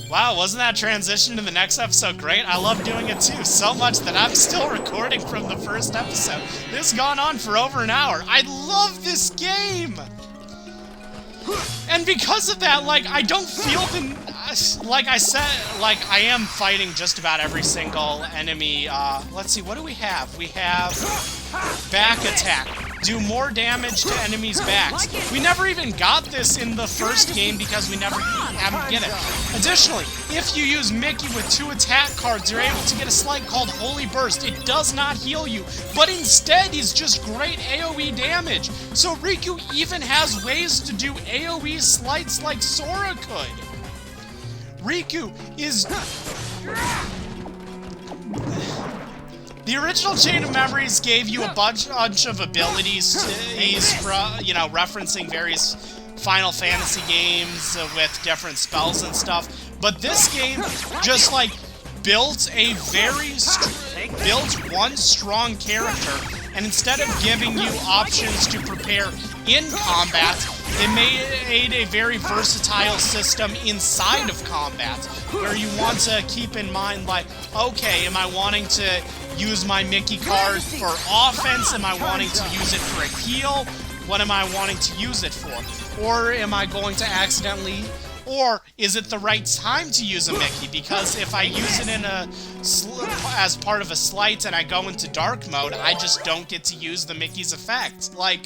Wow, wasn't that transition to the next episode great? I love doing it too, so much that I'm still recording from the first episode. This has gone on for over an hour. I love this game! And because of that, like, I don't feel the... Like I said, like, I am fighting just about every single enemy. Let's see, what do we have? We have back attack. Do more damage to enemies' backs. We never even got this in the first game because we never haven't get it. Additionally, if you use Mickey with 2 attack cards, you're able to get a slight called Holy Burst. It does not heal you, but instead is just great AoE damage. So Riku even has ways to do AoE slights like Sora could. Riku is... The original Chain of Memories gave you a bunch of abilities, you know, referencing various Final Fantasy games with different spells and stuff. But this game just, like, built one strong character, and instead of giving you options to prepare in combat, they made a very versatile system inside of combat, where you want to keep in mind, like, okay, am I wanting to use my Mickey card for offense? Am I wanting to use it for a heal? What am I wanting to use it for? Or am I going to accidentally... Or is it the right time to use a Mickey? Because if I use it in as part of a slight and I go into dark mode, I just don't get to use the Mickey's effect. Like,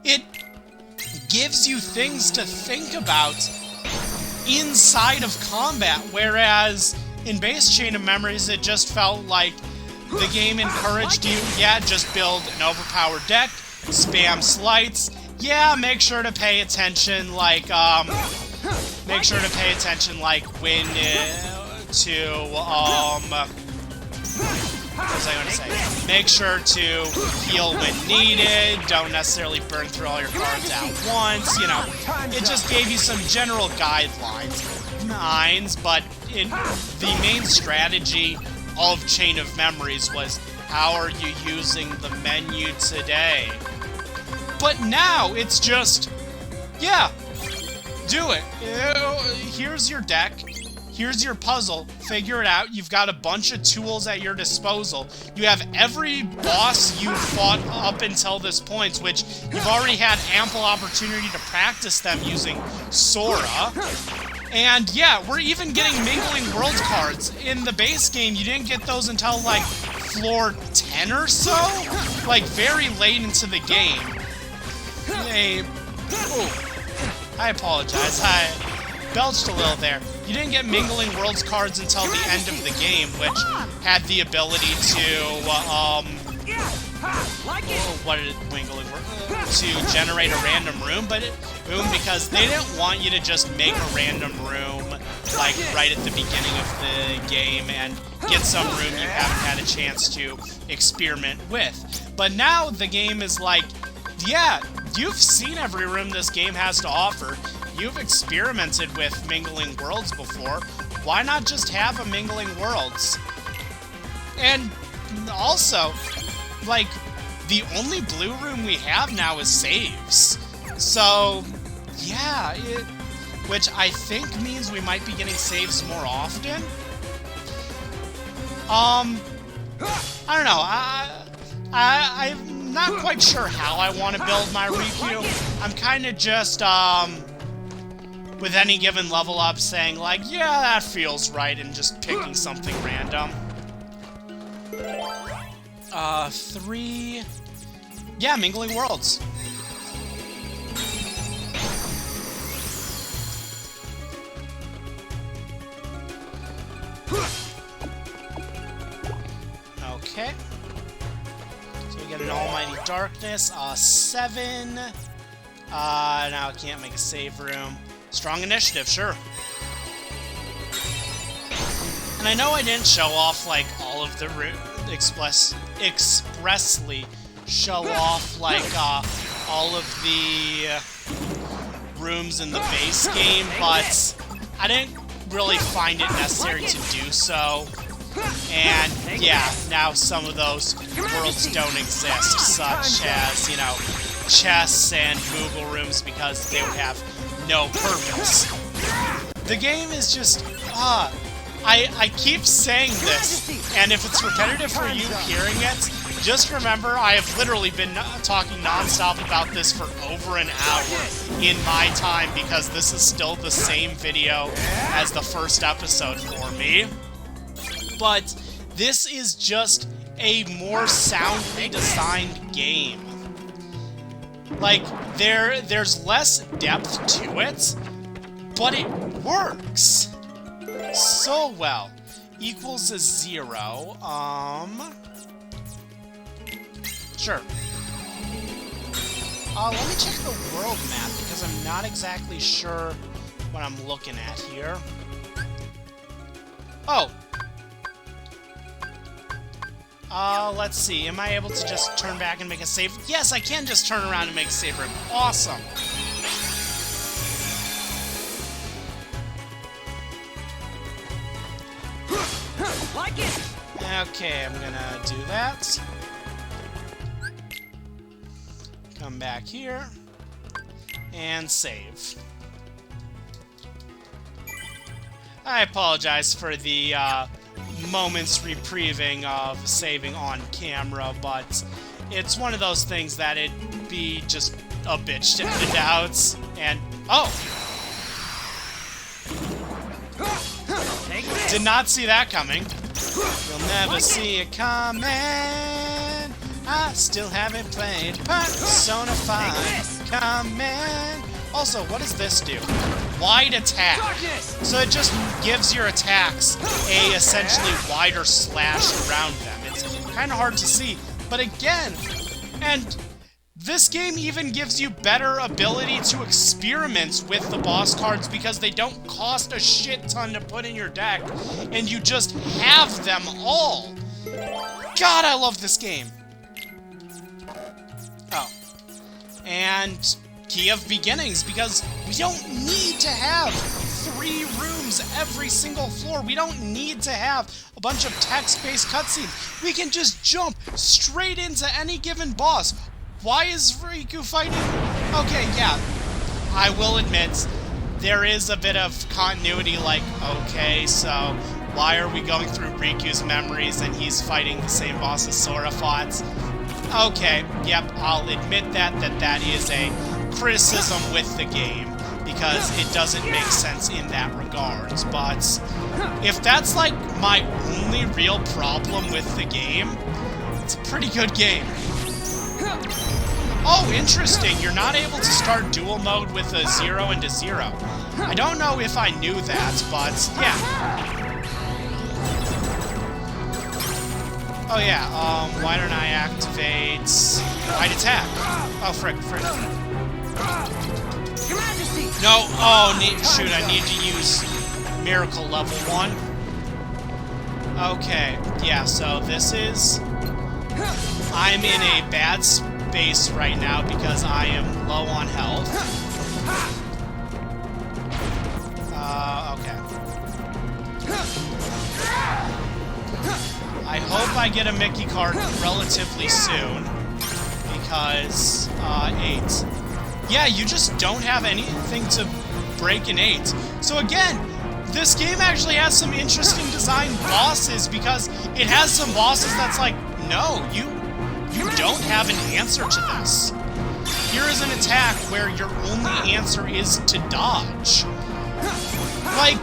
it gives you things to think about inside of combat, whereas in base Chain of Memories, it just felt like the game encouraged you, yeah, just build an overpowered deck, spam slights, yeah, make sure to pay attention, like, when what was I going to say? Make sure to heal when needed, don't necessarily burn through all your cards at once, you know. It just gave you some general guidelines, but the main strategy of Chain of Memories was, how are you using the menu today? But now, it's just, yeah, do it. Here's your deck. Here's your puzzle. Figure it out. You've got a bunch of tools at your disposal. You have every boss you've fought up until this point, which you've already had ample opportunity to practice them using Sora. And yeah, we're even getting Mingling Worlds cards. In the base game, you didn't get those until, like, floor 10 or so? Like, very late into the game. I apologize. I belched a little there. You didn't get Mingling Worlds cards until the end of the game, which had the ability to, what did Mingling Worlds? To generate a random room, because they didn't want you to just make a random room, like, right at the beginning of the game and get some room you haven't had a chance to experiment with. But now the game is like, yeah, you've seen every room this game has to offer. You've experimented with Mingling Worlds before. Why not just have a Mingling Worlds? And also, like, the only blue room we have now is saves. So, yeah, which I think means we might be getting saves more often. I don't know. I'm not quite sure how I want to build my Riku. I'm kind of just, with any given level up saying, like, yeah, that feels right, and just picking something random. 3... Yeah, Mingling Worlds. Okay. So we get an Almighty Darkness, 7. Now I can't make a save room. Strong Initiative, sure. And I know I didn't show off, like, all of the expressly show off, like, all of the rooms in the base game, but I didn't really find it necessary to do so. And, yeah, now some of those worlds don't exist, such as, you know, chests and Moogle rooms, because they would have no purpose. The game is just, I keep saying this, and if it's repetitive for you hearing it, just remember I have literally been talking nonstop about this for over an hour in my time, because this is still the same video as the first episode for me. But this is just a more soundly designed game. Like, there's less depth to it, but it works so well. Equals a 0. Sure. Let me check the world map, because I'm not exactly sure what I'm looking at here. Oh! Let's see. Am I able to just turn back and make a save? Yes, I can just turn around and make a save room. Awesome! Like it. Okay, I'm gonna do that. Come back here. And save. I apologize for the, moments reprieving of saving on camera, but it's one of those things that it'd be just a bitch to edit out, and... Oh! Did not see that coming. You'll never see it coming. I still haven't played Persona 5 coming. Also, what does this do? Wide attack. So it just gives your attacks a essentially wider slash around them. It's kind of hard to see. But again, and this game even gives you better ability to experiment with the boss cards, because they don't cost a shit ton to put in your deck, and you just have them all. God, I love this game. Oh. And Key of Beginnings, because we don't need to have 3 rooms every single floor. We don't need to have a bunch of text-based cutscenes. We can just jump straight into any given boss. Why is Riku fighting? Okay, yeah. I will admit, there is a bit of continuity, like, okay, so why are we going through Riku's memories and he's fighting the same boss as Sora fought? Okay, yep, I'll admit that is a criticism with the game, because it doesn't make sense in that regards. But if that's like my only real problem with the game, it's a pretty good game. Oh, interesting, you're not able to start dual mode with a 0 and a 0. I don't know if I knew that, but yeah. Oh yeah, why don't I activate Wide Attack? Oh, frick. No, oh, shoot, I need to use Miracle level 1. Okay, yeah, so this is... I'm in a bad space right now because I am low on health. Okay. I hope I get a Mickey card relatively soon, because, 8. Yeah, you just don't have anything to break an 8. So again, this game actually has some interesting designed bosses, because it has some bosses that's like, no, you don't have an answer to this. Here is an attack where your only answer is to dodge. Like,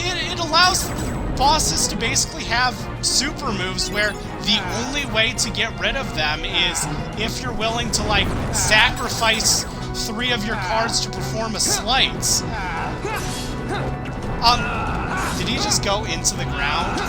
it allows bosses to basically have super moves where the only way to get rid of them is if you're willing to, like, sacrifice 3 of your cards to perform a slight. Did he just go into the ground?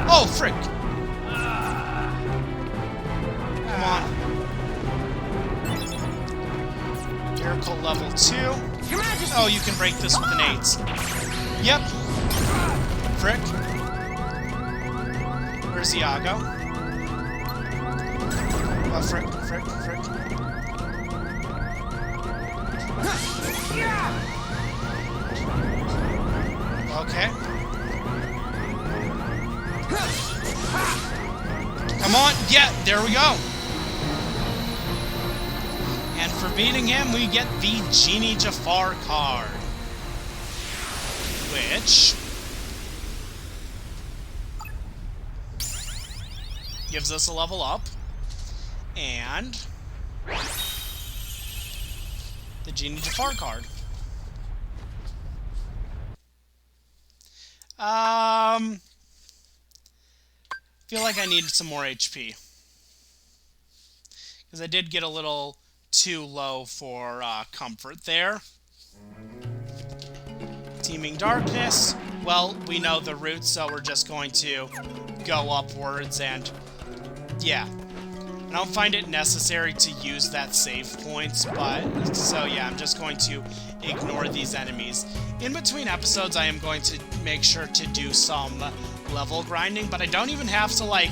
Oh, frick. Come on. Miracle level 2. Oh, you can break this with an 8. Yep. Frick. Where's Iago? Oh, frick. Okay. Come on. Yeah, there we go. And for beating him, we get the Genie Jafar card, which gives us a level up, and the Genie Jafar card. Feel like I needed some more HP, because I did get a little too low for comfort there. Teeming Darkness. Well, we know the route, so we're just going to go upwards, and yeah. I don't find it necessary to use that save points, but so yeah, I'm just going to ignore these enemies. In between episodes, I am going to make sure to do some level grinding, but I don't even have to, like,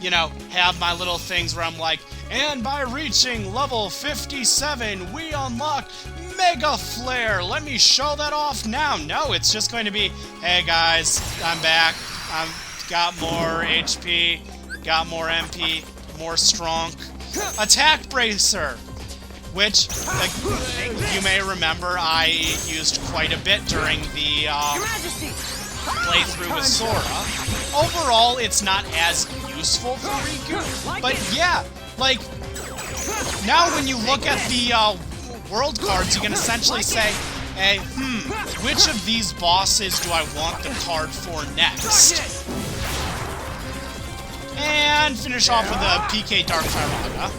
you know, have my little things where I'm like, and by reaching level 57, we unlock Mega Flare. Let me show that off now. No, it's just going to be, hey guys, I'm back. I've got more HP, got more MP, more strong. Attack Bracer, which, like, you may remember, I used quite a bit during the playthrough with Sora. Overall, it's not as useful for Riku, but yeah, like, now when you look at the world cards, you can essentially say, hey, which of these bosses do I want the card for next? And finish off with a PK Dark Firaga.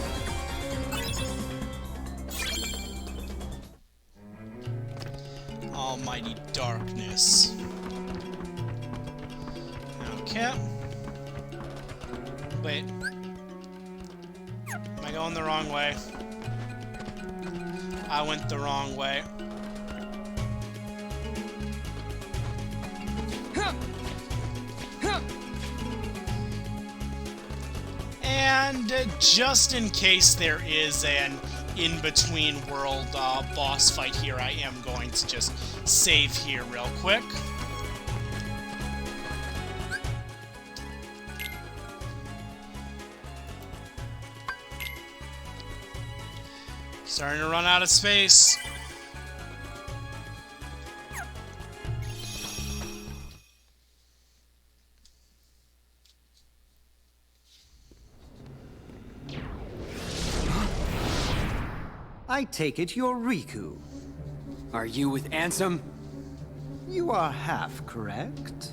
Almighty Darkness. Okay. Wait. Am I going the wrong way? I went the wrong way. And just in case there is an in-between world boss fight here, I am going to just save here real quick. Starting to run out of space. I take it you're Riku. Are you with Ansem? You are half correct.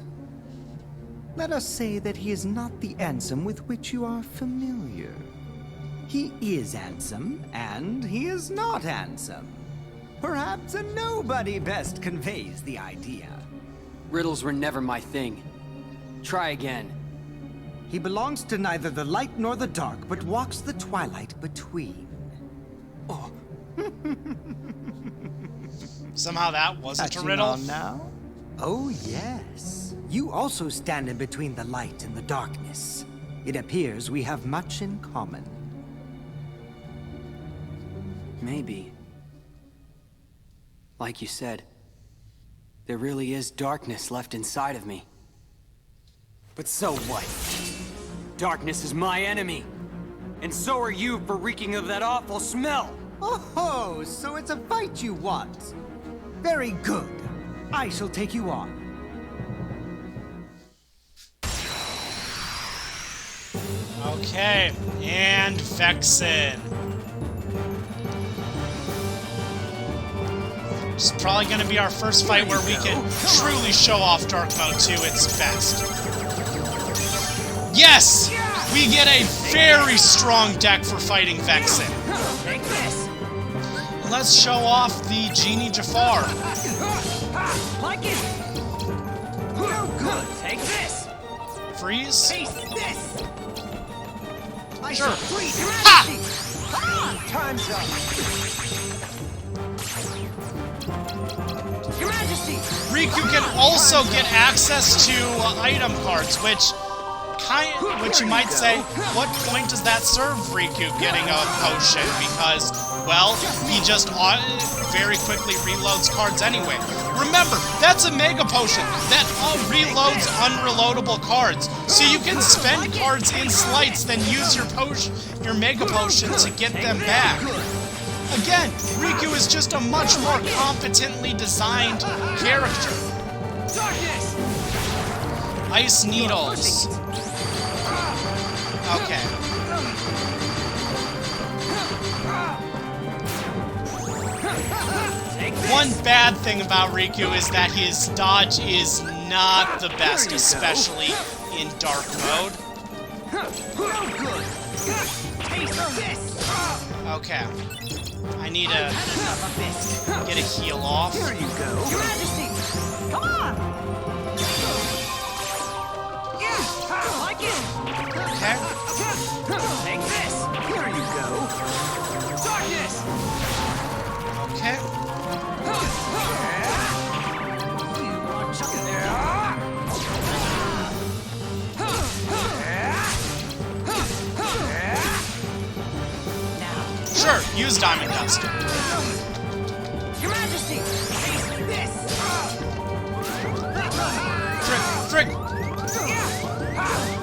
Let us say that he is not the Ansem with which you are familiar. He is Ansem, and he is not Ansem. Perhaps a nobody best conveys the idea. Riddles were never my thing. Try again. He belongs to neither the light nor the dark, but walks the twilight between. Oh. Somehow that wasn't Touching a riddle. on now? Oh, yes. You also stand in between the light and the darkness. It appears we have much in common. Maybe. Like you said, there really is darkness left inside of me. But so what? Darkness is my enemy. And so are you for reeking of that awful smell. Oh, so it's a fight you want. Very good. I shall take you on. Okay, and Vexen. This is probably going to be our first fight where we can truly show off Dark Mode to its best. Yes! We get a very strong deck for fighting Vexen. Take this. Let's show off the Genie Jafar. Like it. No good. Take this. Freeze? Taste this. I Sure. shall freeze your Ha! majesty. Time's up. Your Majesty. Riku can also get access to item cards, which you might say, what point does that serve Riku getting a potion? Because, well, he just very quickly reloads cards anyway. Remember, that's a Mega Potion that reloads unreloadable cards. So you can spend cards in slights, then use your Mega Potion to get them back. Again, Riku is just a much more competently designed character. Darkness! Ice needles. Okay. One bad thing about Riku is that his dodge is not the best, especially in dark mode. No good! Taste this! Okay. I need to Enough of this! get a heal off. Here you go. Your Majesty! Come on! Yeah! Like it! Okay. Take this! Here you go. Darkness! Okay. You want something there? Now, Sure, use Diamond Dust. Your Majesty! Taste this! Frick. Yeah!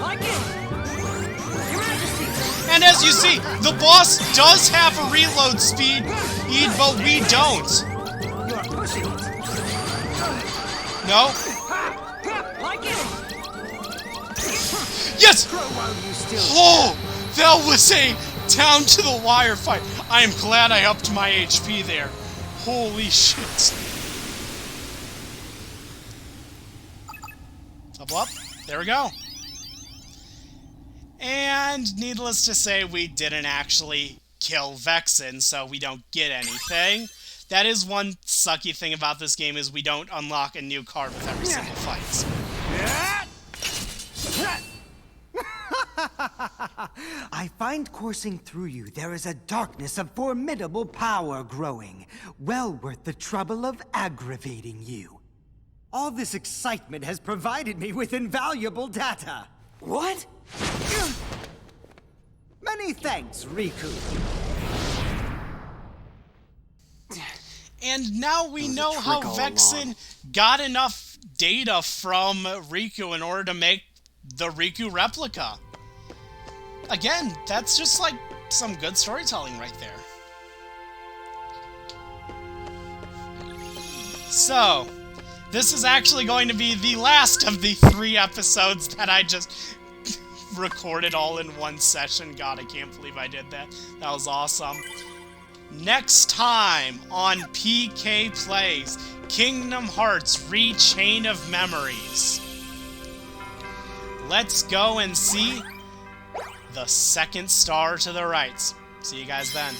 Like it! Your Majesty! And as you see, the boss does have a reload speed, but we don't. You're pushing it! No? Like it! Yes! While you still... Oh! That was a down-to-the-wire fight. I am glad I upped my HP there. Holy shit. Level up. There we go. And needless to say, we didn't actually kill Vexen, so we don't get anything. That is one sucky thing about this game, is we don't unlock a new card with every single fight. I find coursing through you there is a darkness of formidable power growing, well worth the trouble of aggravating you. All this excitement has provided me with invaluable data. What? Many thanks, Riku. And now we It was a know trick how all Vexen along. got enough data from Riku in order to make the Riku replica. Again, that's just like some good storytelling right there. So, this is actually going to be the last of the 3 episodes that I just recorded all in one session. God, I can't believe I did that. That was awesome. Next time on PK Plays, Kingdom Hearts Re-Chain of Memories. Let's go and see the second star to the right. See you guys then.